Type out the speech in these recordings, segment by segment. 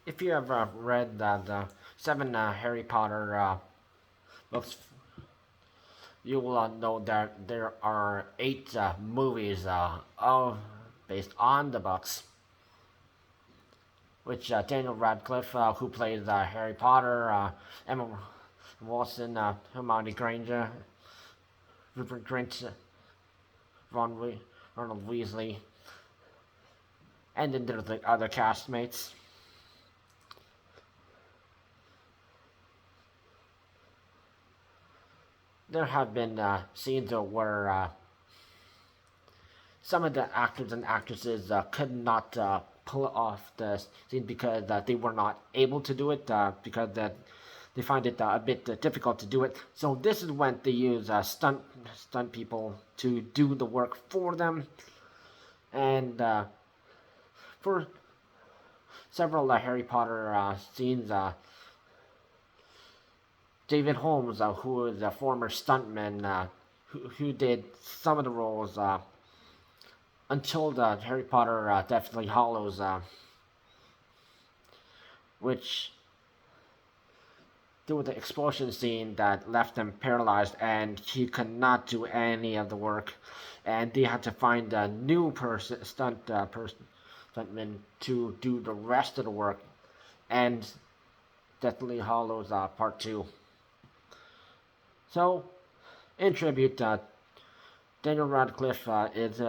If you have read the seven Harry Potter books, you will know that there are eight movies all based on the books, which Daniel Radcliffe, who plays Harry Potter, Emma Watson, Hermione Granger, Rupert Grint, Ronald Weasley, and then there's the other castmates. There have been scenes where some of the actors and actresses could not pull off the scene because they were not able to do it because they find it a bit difficult to do it. So this is when they use stunt people to do the work for them, and for several Harry Potter scenes. David Holmes, who is a former stuntman, who did some of the roles until the Harry Potter Deathly Hallows, which there was the explosion scene that left him paralyzed, and he could not do any of the work, and they had to find a new stuntman to do the rest of the work, and Deathly Hallows Part Two. So, in tribute, Daniel Radcliffe is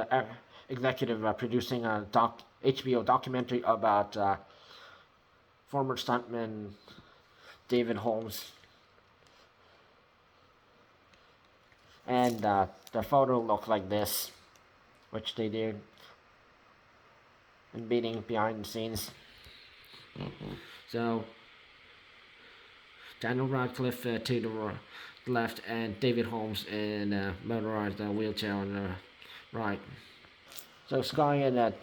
executive producing a HBO documentary about former stuntman David Holmes. And the photo looks like this, which they did in meeting behind the scenes. So, Daniel Radcliffe to the left, and David Holmes in a motorized wheelchair on the right. So Sky and an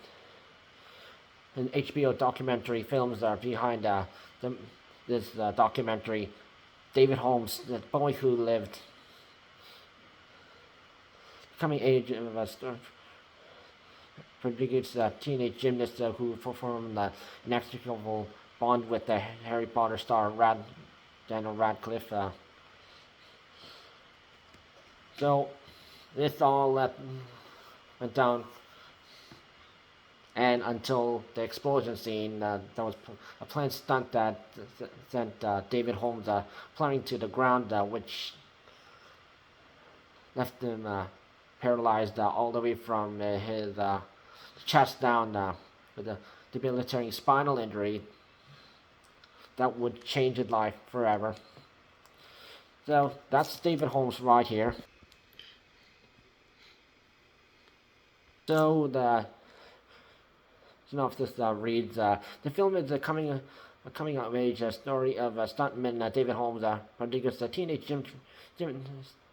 HBO documentary films are behind this documentary. David Holmes, the boy who lived coming age of a prodigious teenage gymnast who performed an inextricable bond with the Harry Potter star Daniel Radcliffe. So this all went down, and until the explosion scene, there was a planned stunt that sent David Holmes plunging to the ground, which left him paralyzed all the way from his chest down with a debilitating spinal injury that would change his life forever. So that's David Holmes right here. So the synopsis reads: the film is a coming of age story of stuntman David Holmes, prodigious teenage gymnast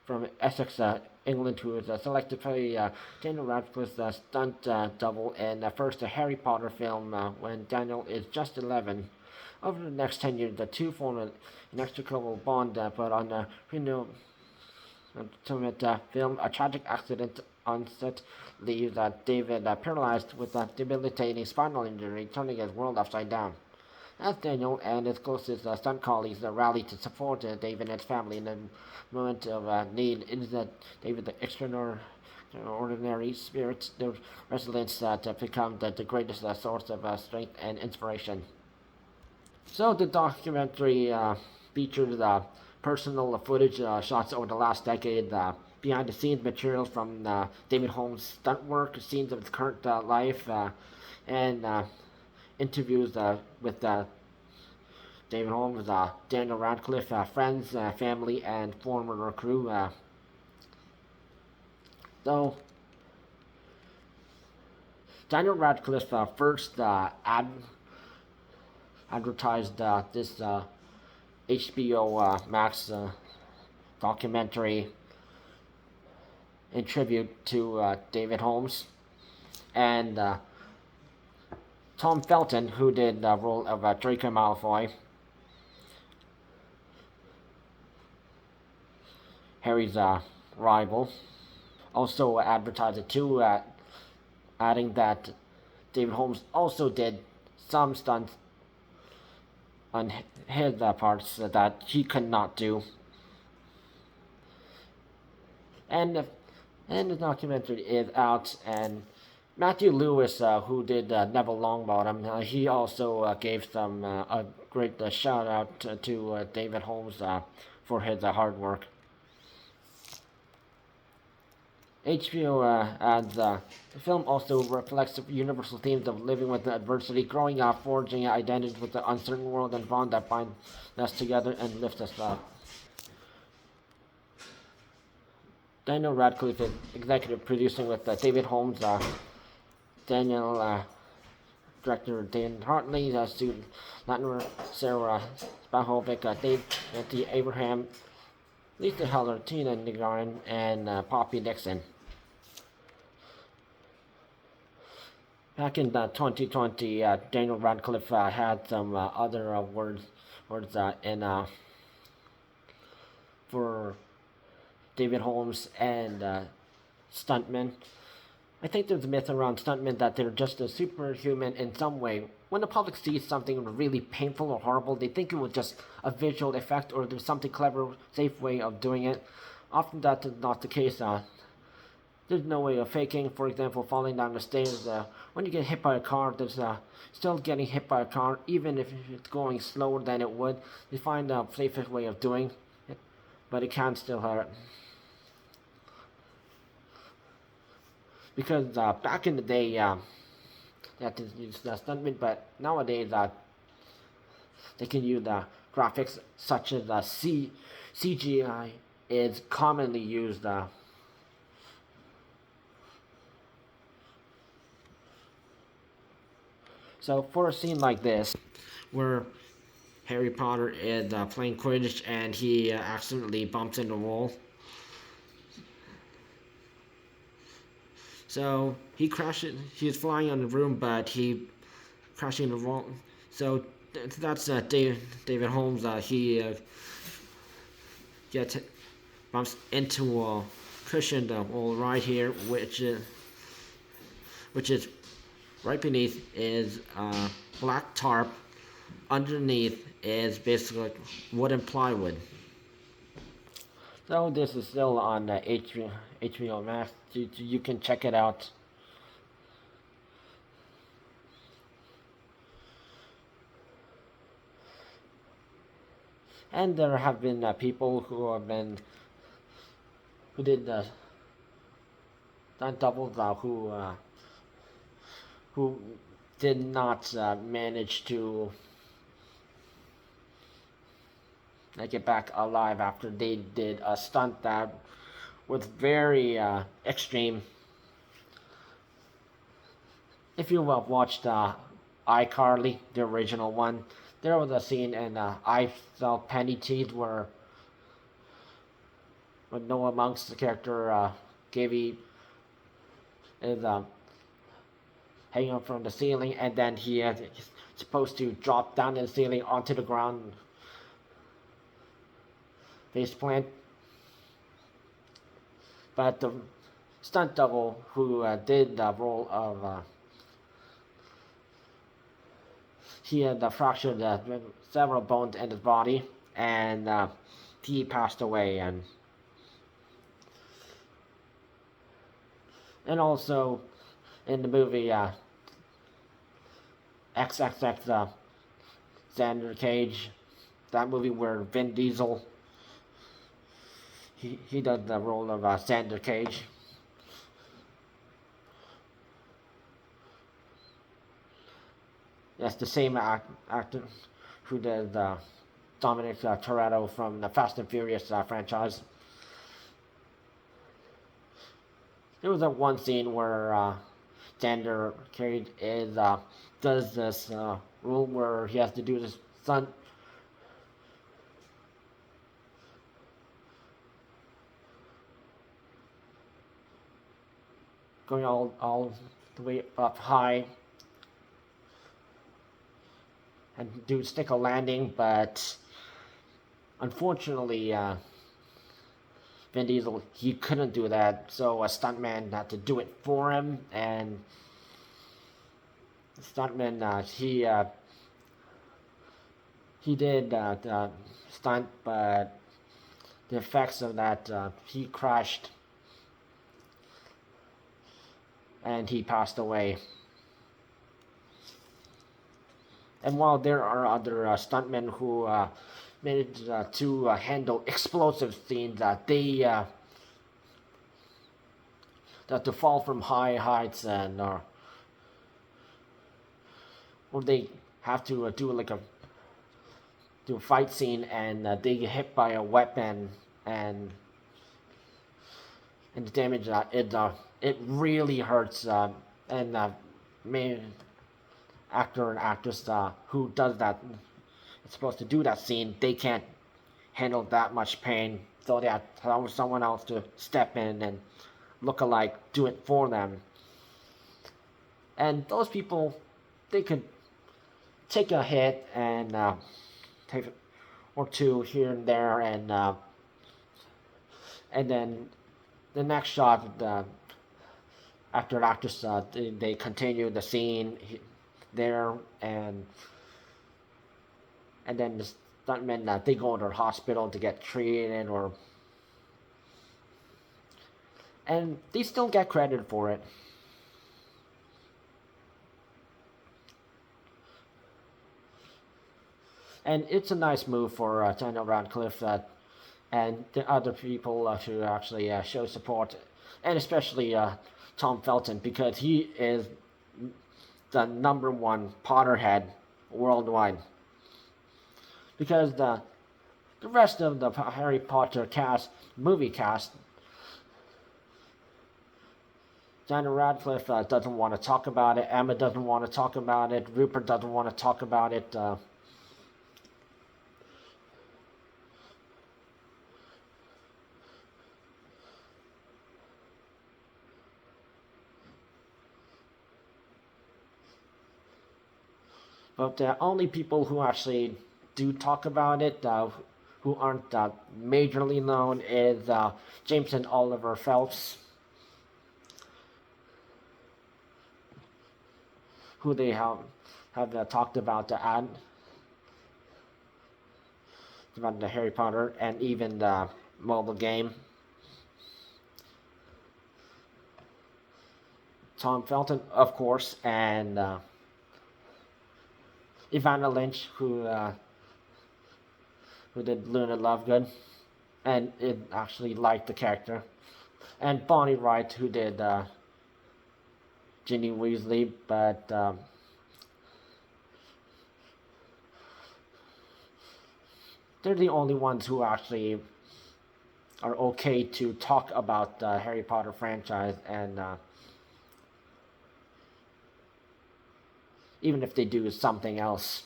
from Essex, England, who is selected to play Daniel Radcliffe's stunt double in the first Harry Potter film when Daniel is just 11. Over the next 10 years, the two form an inextricable bond, but on the penultimate film, a tragic accident on set leaves David paralyzed with a debilitating spinal injury, turning his world upside down. As Daniel and his closest stunt colleagues rally to support David and his family in a moment of need, it is David the extraordinary spirit, the resilience that become the greatest source of strength and inspiration. So the documentary features personal footage shots over the last decade, behind the scenes material from David Holmes' stunt work, scenes of his current life, and interviews with David Holmes, Daniel Radcliffe, friends, family, and former crew. So, Daniel Radcliffe first advertised this HBO Max documentary in tribute to David Holmes, and Tom Felton, who did the role of Draco Malfoy, Harry's rival, also advertised it too, adding that David Holmes also did some stunts on his parts that he could not do. And and the documentary is out, and Matthew Lewis, who did Neville Longbottom, he also gave some a great shout out to David Holmes for his hard work. HBO adds the film also reflects the universal themes of living with adversity, growing up, forging identity with the uncertain world, and bond that bind us together and lift us up. Daniel Radcliffe is executive producing with David Holmes, Daniel director Dan Hartley, student Latin Sarah Spahovic, Dave Nancy Abraham, Lisa Heller, Tina Nigarin, and Poppy Nixon. Back in 2020, Daniel Radcliffe had some other words in for David Holmes and Stuntman. I think there's a myth around stuntmen that they're just a superhuman in some way. When the public sees something really painful or horrible, they think it was just a visual effect or there's something clever, safe way of doing it. Often that is not the case. There's no way of faking, for example, falling down the stairs. When you get hit by a car, there's still getting hit by a car, even if it's going slower than it would. They find a safest way of doing it, but it can still hurt. Because back in the day, that is used stuntmen, but nowadays they can use graphics such as CGI is commonly used. So for a scene like this, where Harry Potter is playing Quidditch and he accidentally bumps into the wall. So he crashes. He's flying on the room, but he crashing the wall. So that's David Holmes. He gets bumps into a cushioned wall right here, which is right beneath is black tarp. Underneath is basically wooden plywood. So this is still on HBO Max. You can check it out. And there have been people who did stunt doubles who did not manage to get back alive after they did a stunt that was very extreme. If you watched iCarly, the original one, there was a scene in I Felt Penny Teeth where Noah Monk's the character Gavy is hanging up from the ceiling, and then he's supposed to drop down the ceiling onto the ground, face plant. But the stunt double who did the role of he had fractured several bones in his body, and he passed away. And also in the movie XXX Xander Cage, that movie where Vin Diesel he does the role of Xander Cage. That's the same actor who did Dominic Toretto from the Fast and Furious franchise. There was one scene where Xander Cage does this rule where he has to do this stunt. Going all the way up high and do stick a landing, but unfortunately Vin Diesel he couldn't do that, so a stuntman had to do it for him, and the stuntman he he did the stunt, but the effects of that, he crashed and he passed away. And while there are other stuntmen who managed to handle explosive scenes, that to fall from high heights and or they have to do a fight scene and they get hit by a weapon and the damage it really hurts and main actor and actress who does that is supposed to do that scene, they can't handle that much pain, so they have to tell someone else to step in and look alike do it for them. And those people, they could take a hit and take or two here and there, and then the next shot, the actor and actress, they continue the scene there, and then the stuntmen, they go to the hospital to get treated, and they still get credit for it. And it's a nice move for Daniel Radcliffe and the other people to actually show support, and especially Tom Felton, because he is the #1 Potterhead worldwide. Because the rest of the Harry Potter movie cast, Daniel Radcliffe doesn't want to talk about it. Emma doesn't want to talk about it. Rupert doesn't want to talk about it. But the only people who actually do talk about it, who aren't majorly known, is James and Oliver Phelps, who they have talked about about the Harry Potter and even the mobile game. Tom Felton, of course, and Ivana Lynch, who did Luna Lovegood, and it actually liked the character, and Bonnie Wright, who did Ginny Weasley, but they're the only ones who actually are okay to talk about the Harry Potter franchise, and even if they do something else.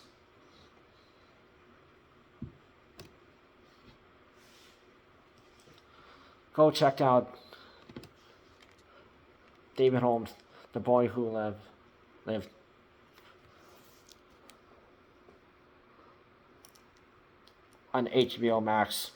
Go check out David Holmes, The Boy Who Lived. On HBO Max.